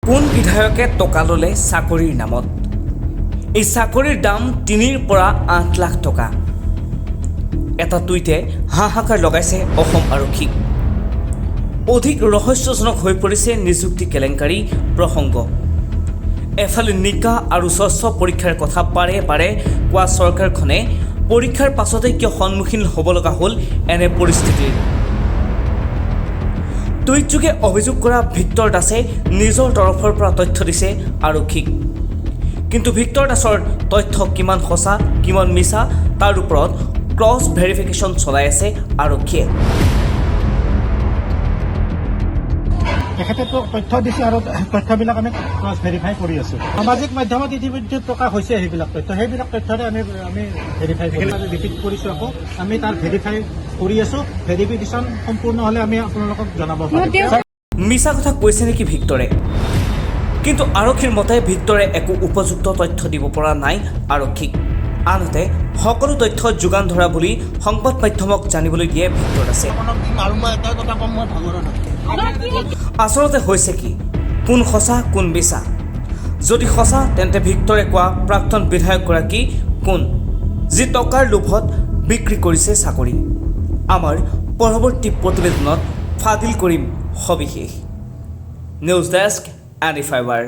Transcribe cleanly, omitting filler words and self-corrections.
কোন বিধায়কে টকা ল'লে চাকৰিৰ নামত? এই চাকৰিৰ দাম ৩ৰ পৰা ৮ লাখ টকা। এটা টুইটে হাহাকাৰ লগাইছে অসম আৰক্ষীক। অধিক ৰহস্যজনক হৈ পৰিছে নিযুক্তি কেলেংকাৰী প্ৰসংগ। এফালে নিকা আৰু স্বচ্ছ পৰীক্ষাৰ কথা বাৰে বাৰে কোৱা চৰকাৰখনে পৰীক্ষাৰ পাছতে কিয় সন্মুখীন হ'ব লগা হ'ল এনে পৰিস্থিতিৰ? টুইটযোগে অভিযোগ কৰা ভিক্টৰ দাসে নিজৰ তৰফৰ পৰা তথ্য দিছে আৰক্ষীক। কিন্তু ভিক্টৰ দাসৰ তথ্য কিমান সঁচা কিমান মিছা তাৰ ওপৰত ক্ৰছ ভেৰিফিকেশ্যন চলাই আছে আৰক্ষীয়ে। তেখেতে তথ্য দিছে আৰু তথ্যবিলাক আমি ক্ৰছ ভেৰিফাই কৰি আছোঁ। সামাজিক মাধ্যমত ইতিমধ্যে প্ৰকাশ হৈছে সেইবিলাক তথ্যৰে আমি ভেৰিফাই ৰিপিট কৰিছোঁ। আকৌ আমি তাৰ ভেৰিফাই কৰি আছোঁ। ভেৰিফিকেশ্যন সম্পূৰ্ণ হ'লে আমি আপোনালোকক জনাব পাৰিম। মিছা কথা কৈছে নেকি ভিক্টৰে? কিন্তু আৰক্ষীৰ মতে ভিক্টৰে একো উপযুক্ত তথ্য দিব পৰা নাই আৰক্ষীক। আনহাতে সকলো তথ্য যোগান ধৰা বুলি সংবাদ মাধ্যমক জানিবলৈ দিয়ে ভিক্টৰ দাসে। আচলতে হৈছে কি? কোন সঁচা কোন মিছা? যদি সঁচা তেন্তে ভিক্টৰে কোৱা প্ৰাক্তন বিধায়কগৰাকী কোন, যি টকাৰ লোভত বিক্ৰী কৰিছে চাকৰি? আমাৰ পৰৱৰ্তী প্ৰতিবেদনত ফাদিল কৰিম সবিশেষ। News desk any fibre.